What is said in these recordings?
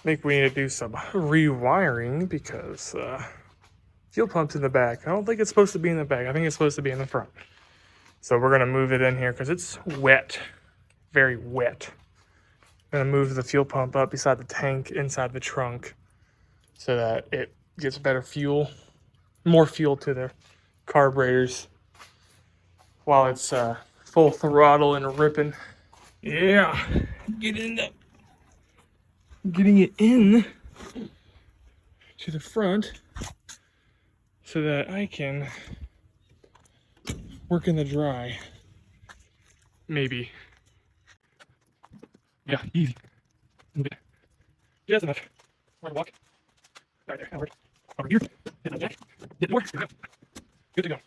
think we need to do some rewiring because fuel pump's in the back. I don't think it's supposed to be in the back. I think it's supposed to be in the front. So we're gonna move it in here because it's wet, very wet. I'm gonna move the fuel pump up beside the tank inside the trunk so that it gets better fuel, more fuel to the carburetors while it's full throttle and ripping. Yeah, getting it in to the front so that I can work in the dry. Maybe. Yeah, easy. Just enough. We're gonna walk. Right there, over. Over here. Hit the jack. Hit the door. Good to go.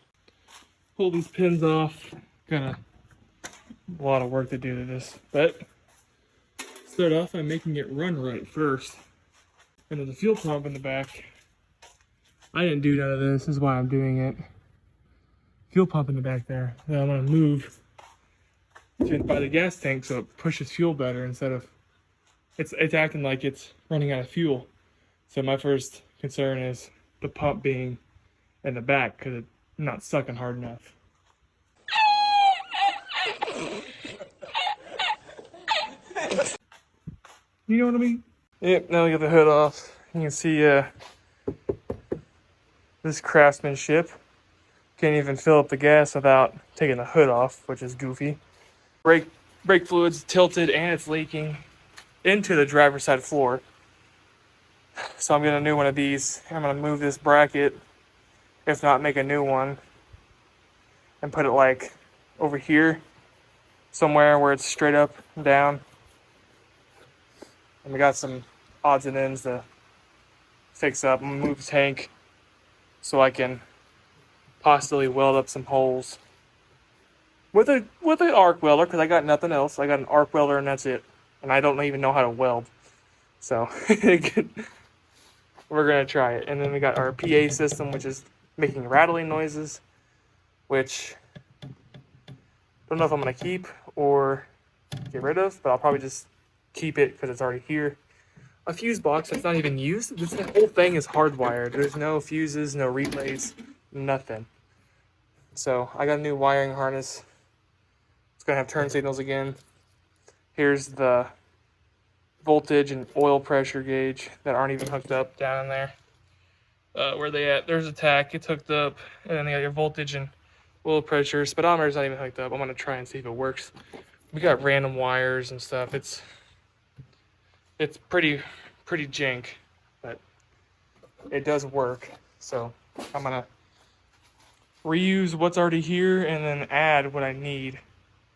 Pull these pins off. Got a lot of work to do to this, but start off by making it run right first. And there's a fuel pump in the back. I didn't do none of this. This is why I'm doing it. Fuel pump in the back there that I'm gonna move by the gas tank so it pushes fuel better instead of it's acting like it's running out of fuel. So my first concern is the pump being in the back because it's not sucking hard enough. You know what I mean? Yep, now we got the hood off. You can see this craftsmanship. Can't even fill up the gas without taking the hood off, which is goofy. Brake fluid's tilted and it's leaking into the driver's side floor. So I'm getting a new one of these. I'm gonna move this bracket, if not make a new one, and put it like over here, somewhere where it's straight up and down. And we got some odds and ends to fix up. I'm gonna move the tank so I can possibly weld up some holes with an arc welder because I got nothing else. I got an arc welder and that's it. And I don't even know how to weld. So we're gonna try it. And then we got our PA system, which is making rattling noises, which don't know if I'm gonna keep or get rid of, but I'll probably just keep it because it's already here. A fuse box that's not even used. This whole thing is hardwired. There's no fuses, no relays, nothing. So I got a new wiring harness. It's gonna have turn signals again. Here's the voltage and oil pressure gauge that aren't even hooked up down in there. Where they at? There's a tach. It's hooked up, and then they got your voltage and oil pressure. Speedometer's not even hooked up. I'm gonna try and see if it works. We got random wires and stuff. It's pretty jank, but it does work. So I'm gonna reuse what's already here and then add what I need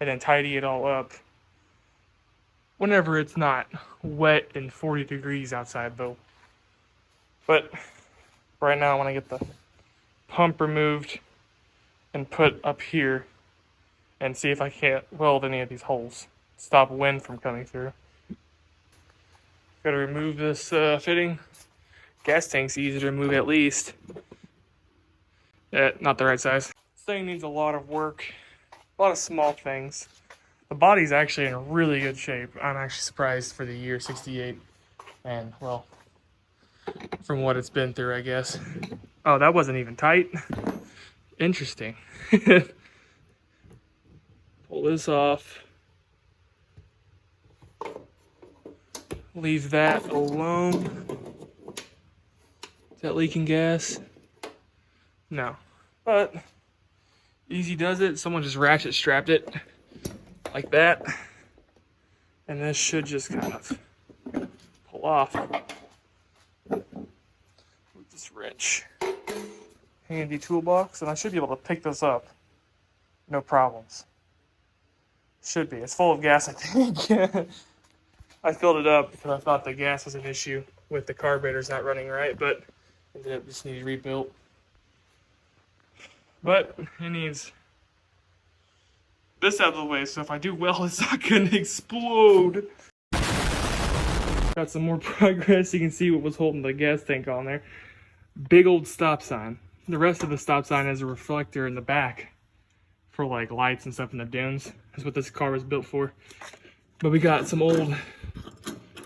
and then tidy it all up whenever it's not wet and 40 degrees outside though. But right now I want to get the pump removed and put up here and see if I can't weld any of these holes. Stop wind from coming through. Gotta remove this fitting. Gas tank's easy to remove at least. Not the right size. This thing needs a lot of work. A lot of small things. The body's actually in really good shape. I'm actually surprised for the year 68. And, well, from what it's been through, I guess. Oh, that wasn't even tight. Interesting. Pull this off. Leave that alone. Is that leaking gas? No. But easy does it. Someone just ratchet strapped it like that. And this should just kind of pull off. With this wrench. Handy toolbox, and I should be able to pick this up. No problems. Should be. It's full of gas, I think. I filled it up because I thought the gas was an issue with the carburetors not running right, but ended up just needing rebuilt. But it needs this out of the way, so if I do well, it's not going to explode. Got some more progress. You can see what was holding the gas tank on there. Big old stop sign. The rest of the stop sign is a reflector in the back for like lights and stuff in the dunes. That's what this car was built for. But we got some old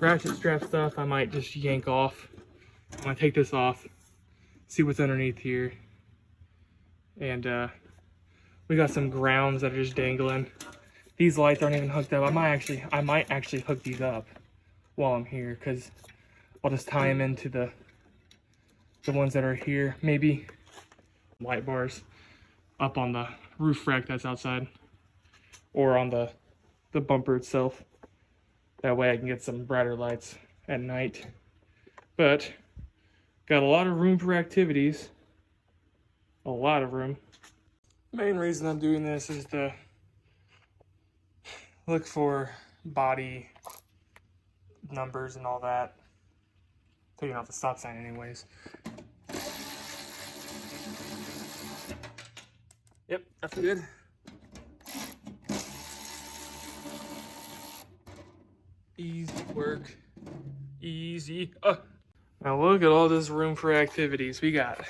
ratchet strap stuff I might just yank off. I'm gonna take this off, see what's underneath here. And we got some grounds that are just dangling. These lights aren't even hooked up. I might actually hook these up while I'm here, because I'll just tie them into the ones that are here. Maybe light bars up on the roof rack that's outside, or on the bumper itself. That way I can get some brighter lights at night. But got a lot of room for activities. A lot of room. Main reason I'm doing this is to look for body numbers and all that. Taking off the stop sign anyways. Yep, that's good. Easy work. Easy. Now look at all this room for activities we got.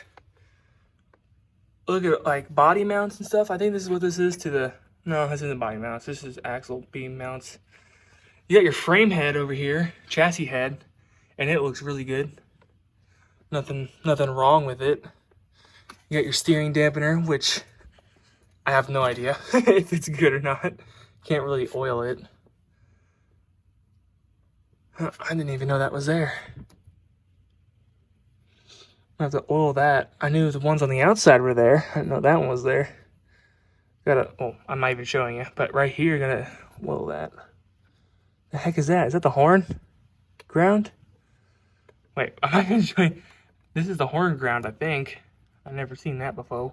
Look at like body mounts and stuff. I think this is what this is to the... No, this isn't body mounts. This is axle beam mounts. You got your frame head over here, chassis head, and it looks really good. Nothing wrong with it. You got your steering dampener, which I have no idea if it's good or not. Can't really oil it. I didn't even know that was there. I have to oil that. I knew the ones on the outside were there. I didn't know that one was there. I'm not even showing you, but right here, gotta oil that. The heck is that? Is that the horn ground? Wait, I'm not gonna show you. This is the horn ground, I think. I've never seen that before.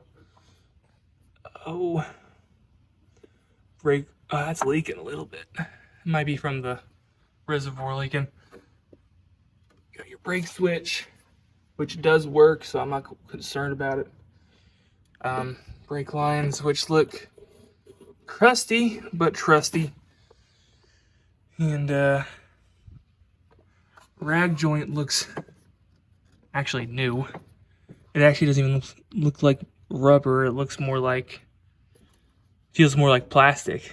Oh, brake. Oh, that's leaking a little bit. It might be from the reservoir leaking. Got your brake switch, which does work, so I'm not concerned about it. Brake lines, which look crusty but trusty, and rag joint looks actually new. It actually doesn't even look like rubber. It looks more like, feels more like plastic.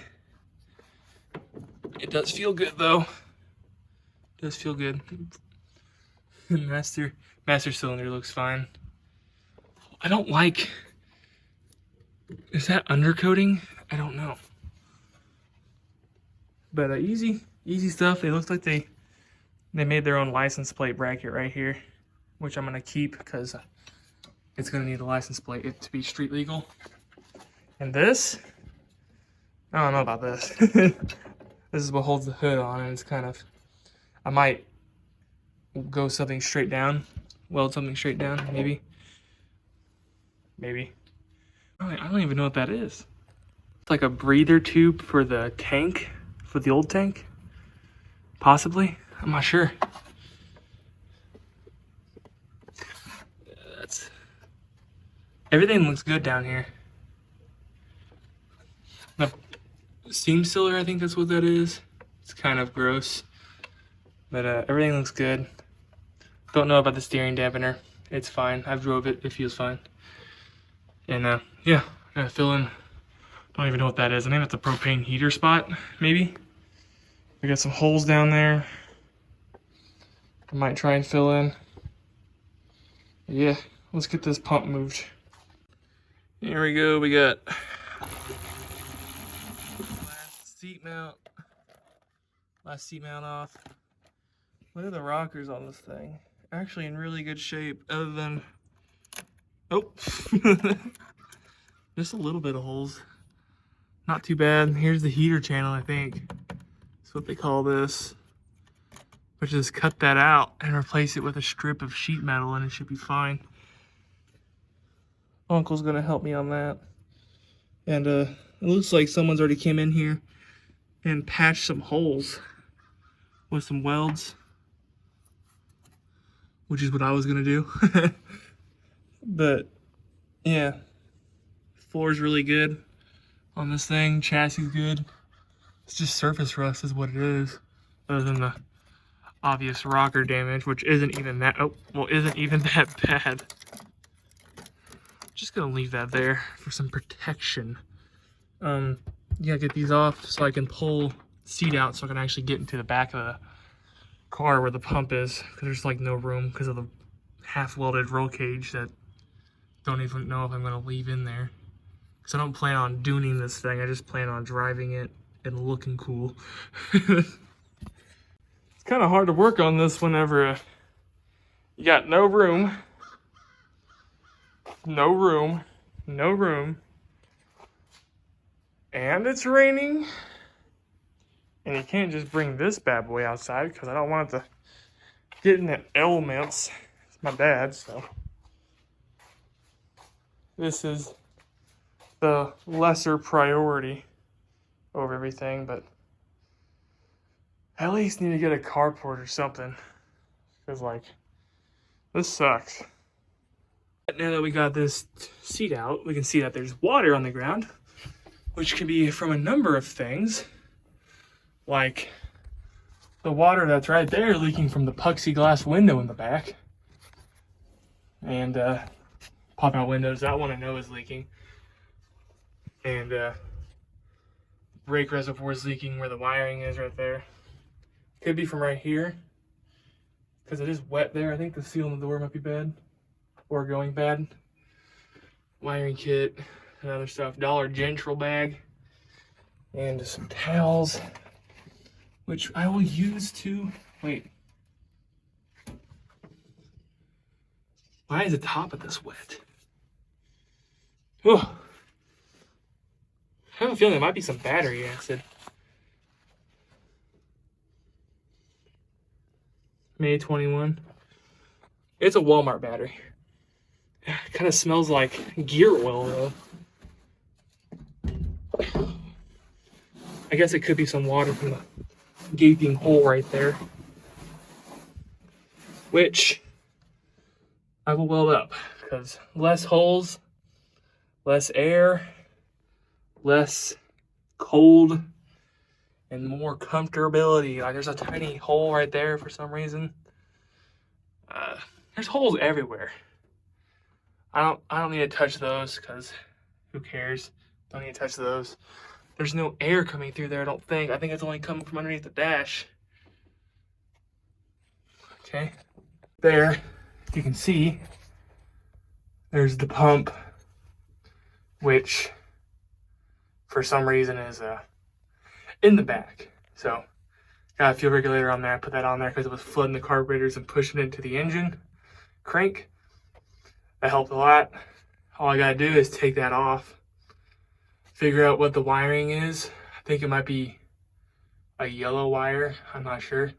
It does feel good though. It does feel good. Master cylinder looks fine. I don't like, is that undercoating? I don't know. But easy stuff. They look like they made their own license plate bracket right here, which I'm gonna keep because it's gonna need a license plate to be street legal. And this, I don't know about this. This is what holds the hood on, and it's kind of, I might go something straight down, weld something straight down, maybe. I don't even know what that is. It's like a breather tube for the tank, for the old tank, possibly. I'm not sure. Everything looks good down here. The seam sealer, I think that's what that is. It's kind of gross, but everything looks good. Don't know about the steering dampener. It's fine. I've drove it. It feels fine. And yeah, I'm gonna fill in. Don't even know what that is. I think that's a propane heater spot, maybe. We got some holes down there. I might try and fill in. Yeah, let's get this pump moved. Here we go. We got last seat mount off. Look at the rockers on this thing. Actually in really good shape, other than, oh, just a little bit of holes. Not too bad. Here's the heater channel, I think. That's what they call this. But just cut that out and replace it with a strip of sheet metal and it should be fine. Uncle's gonna help me on that. And it looks like someone's already came in here and patched some holes with some welds, which is what I was gonna do. But yeah, floor's really good on this thing. Chassis good. It's just surface rust is what it is, other than the obvious rocker damage, which isn't even that, isn't even that bad. Just gonna leave that there for some protection. Yeah, get these off so I can pull the seat out so I can actually get into the back of car where the pump is, because there's like no room because of the half welded roll cage that don't even know if I'm going to leave in there. Because I don't plan on dooning this thing, I just plan on driving it and looking cool. It's kind of hard to work on this whenever you got no room, and it's raining, and you can't just bring this bad boy outside because I don't want it to get in the elements. It's my dad, so this is the lesser priority over everything, but at least need to get a carport or something, because like this sucks. Now that we got this seat out, we can see that there's water on the ground, which can be from a number of things, like the water that's right there leaking from the plexiglass window in the back, and pop-out windows, that one I know is leaking, and brake reservoir is leaking where the wiring is right there. Could be from right here, because it is wet there. I think the seal on the door might be bad, or going bad. Wiring kit and other stuff. Dollar General bag, and some towels, which I will use to, wait. Why is the top of this wet? Oh, I have a feeling there might be some battery acid. May 21. It's a Walmart battery. It kind of smells like gear oil though. I guess it could be some water from the gaping hole right there, which I will weld up, because less holes, less air, less cold, and more comfortability. Like there's a tiny hole right there for some reason. There's holes everywhere. I don't need to touch those, because who cares? Don't need to touch those. There's no air coming through there, I don't think. I think it's only coming from underneath the dash. Okay. There, you can see, there's the pump, which for some reason is in the back. So got a fuel regulator on there. I put that on there because it was flooding the carburetors and pushing it into the engine crank. That helped a lot. All I gotta do is take that off, figure out what the wiring is. I think it might be a yellow wire, I'm not sure.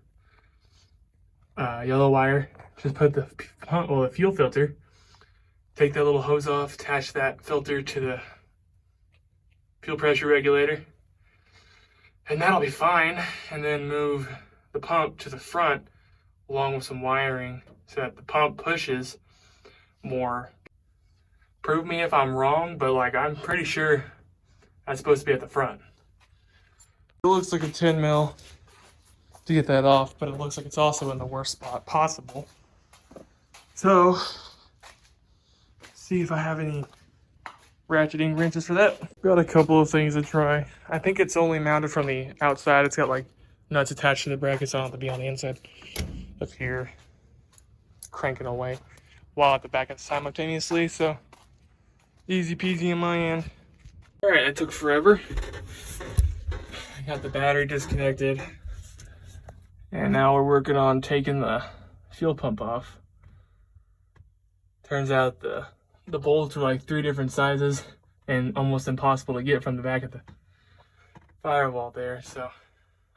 Yellow wire. Just put the fuel filter, take that little hose off, attach that filter to the fuel pressure regulator, and that'll be fine. And then move the pump to the front along with some wiring so that the pump pushes more. Prove me if I'm wrong, but like I'm pretty sure that's supposed to be at the front. It looks like a 10 mil to get that off, but it looks like it's also in the worst spot possible. So, see if I have any ratcheting wrenches for that. Got a couple of things to try. I think it's only mounted from the outside. It's got like nuts attached to the brackets, so I don't have to be on the inside. Up here, cranking away while at the back end simultaneously, so easy peasy on my end. All right, that took forever. I got the battery disconnected, and now we're working on taking the fuel pump off. Turns out the bolts are like 3 different sizes and almost impossible to get from the back of the firewall there. So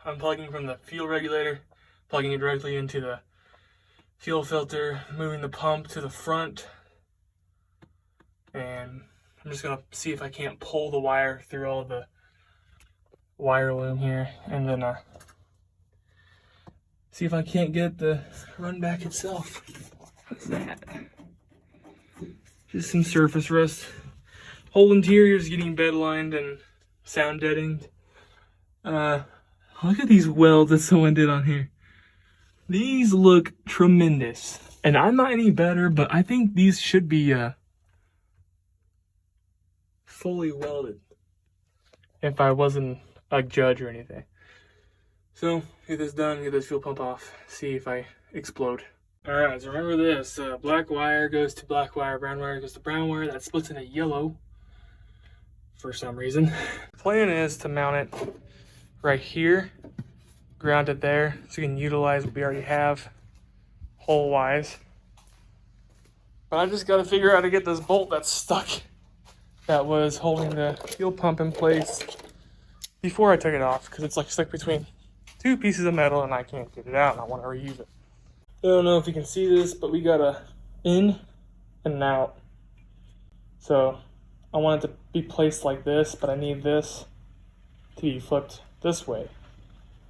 unplugging from the fuel regulator, plugging it directly into the fuel filter, moving the pump to the front, and I'm just gonna see if I can't pull the wire through all the wire loom here, and then see if I can't get the run back itself. What's that? Just some surface rust. Whole interior is getting bed lined and sound deadened. Look at these welds that someone did on here. These look tremendous. And I'm not any better, but I think these should be fully welded if I wasn't a judge or anything. So get this done, get this fuel pump off, see if I explode. All right, so remember this, black wire goes to black wire, brown wire goes to brown wire. That splits into yellow for some reason. The plan is to mount it right here, ground it there, so you can utilize what we already have hole-wise. But I just gotta figure out how to get this bolt that's stuck, that was holding the fuel pump in place before I took it off, because it's like stuck between two pieces of metal and I can't get it out and I want to reuse it. I don't know if you can see this, but we got a in and an out. So I want it to be placed like this, but I need this to be flipped this way.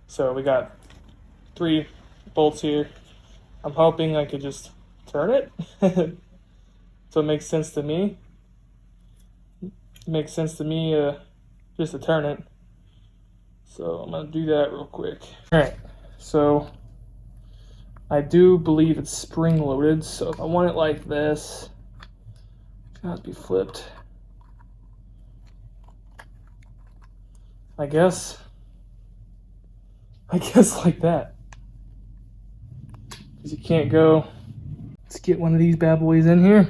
So we got 3 bolts here. I'm hoping I could just turn it. So it makes sense to me. It makes sense to me just to turn it. So I'm gonna do that real quick. All right, so I do believe it's spring loaded. So if I want it like this, it's gonna have to be flipped. I guess like that. Because you can't go. Let's get one of these bad boys in here.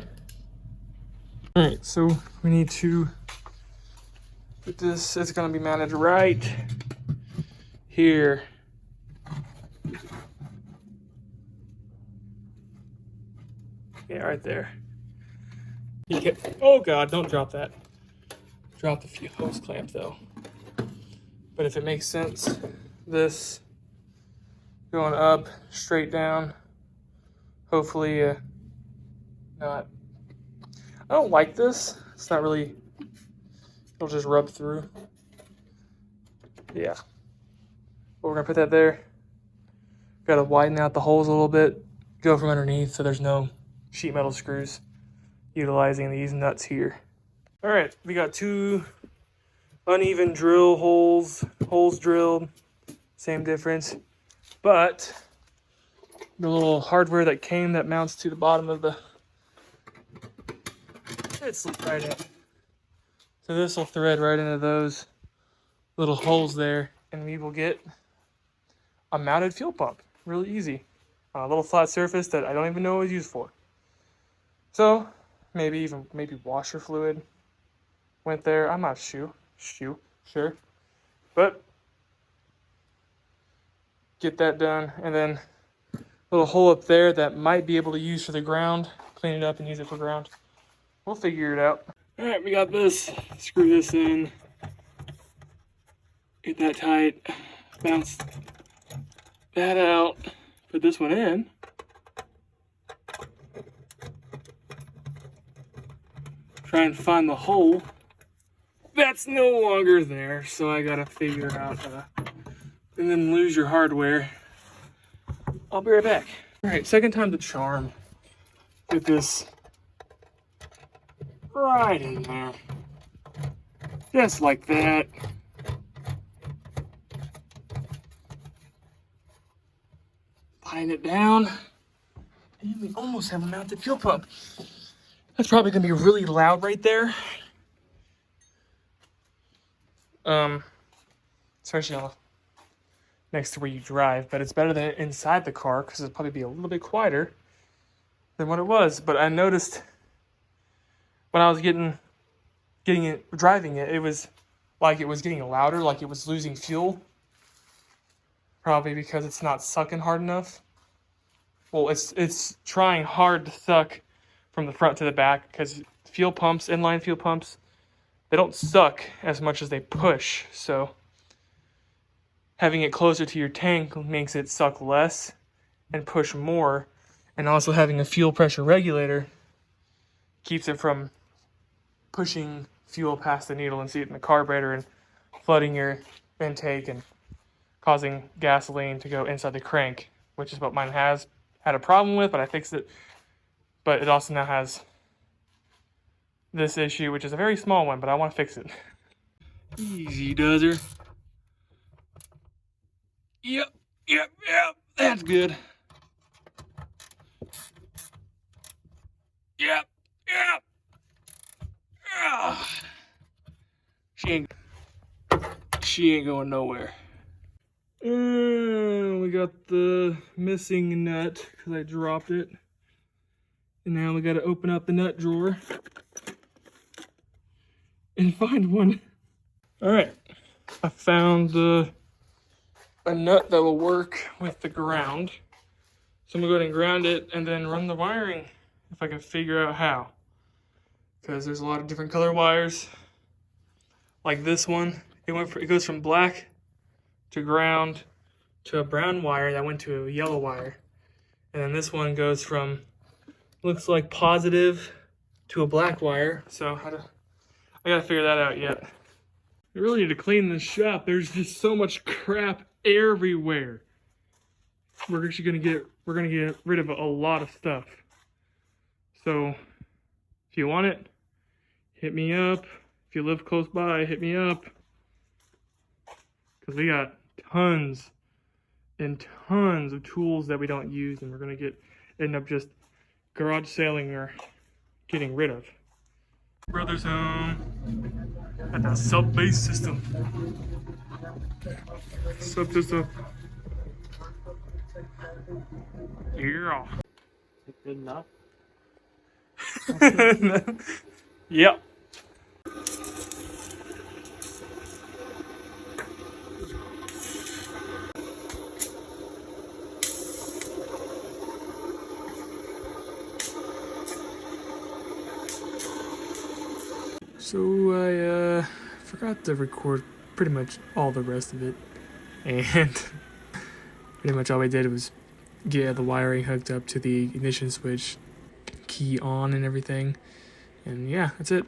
All right, so we need to put this, it's gonna be mounted right here. Yeah, right there. You can, oh God, don't drop that. Drop the hose clamp though. But if it makes sense, this going up, straight down, hopefully not. I don't like this. It's not really, it'll just rub through. Yeah. But we're gonna put that there. Gotta widen out the holes a little bit, go from underneath so there's no sheet metal screws, utilizing these nuts here. All right, we got 2 uneven drill holes drilled, same difference, but the little hardware that came that mounts to the bottom of the, it slipped right in. So this will thread right into those little holes there, and we will get a mounted fuel pump. Really easy. On a little flat surface that I don't even know what it was used for. So maybe washer fluid went there. I'm not sure. But get that done, and then a little hole up there that might be able to use for the ground. Clean it up and use it for ground. We'll figure it out. All right, we got this. Screw this in. Get that tight. Bounce that out. Put this one in. Try and find the hole. That's no longer there, so I gotta figure out and then lose your hardware. I'll be right back. All right, second time the charm. Get this right in there. Just like that. Tighten it down. And we almost have a mounted fuel pump. That's probably gonna be really loud right there. Especially next to where you drive, but it's better than inside the car because it'll probably be a little bit quieter than what it was. But I noticed when I was driving it, it was like it was getting louder, like it was losing fuel. Probably because it's not sucking hard enough. Well, it's trying hard to suck from the front to the back because fuel pumps, inline fuel pumps, they don't suck as much as they push. So having it closer to your tank makes it suck less and push more. And also having a fuel pressure regulator keeps it from pushing fuel past the needle and seat in the carburetor and flooding your intake and causing gasoline to go inside the crank, which is what mine has had a problem with, but I fixed it. But it also now has this issue, which is a very small one, but I want to fix it. Easy does her. Yep. That's good. Yep. She ain't going nowhere. We got the missing nut because I dropped it. And now we got to open up the nut drawer and find one. All right, I found a nut that will work with the ground. So I'm gonna go ahead and ground it and then run the wiring if I can figure out how. Because there's a lot of different color wires. Like this one, it goes from black to ground to a brown wire that went to a yellow wire. And then this one goes from, looks like positive to a black wire. So I gotta figure that out yet. I really need to clean this shop. There's just so much crap everywhere. We're gonna get rid of a lot of stuff. So if you want it, hit me up. If you live close by, hit me up. Because we got tons and tons of tools that we don't use, and we're gonna end up just garage sailing or getting rid of. Brother's home at the sub-base system. Sub-system. Yeah. Is it good enough? Yep. So I forgot to record pretty much all the rest of it, and pretty much all we did was get the wiring hooked up to the ignition switch, key on and everything, and yeah, that's it.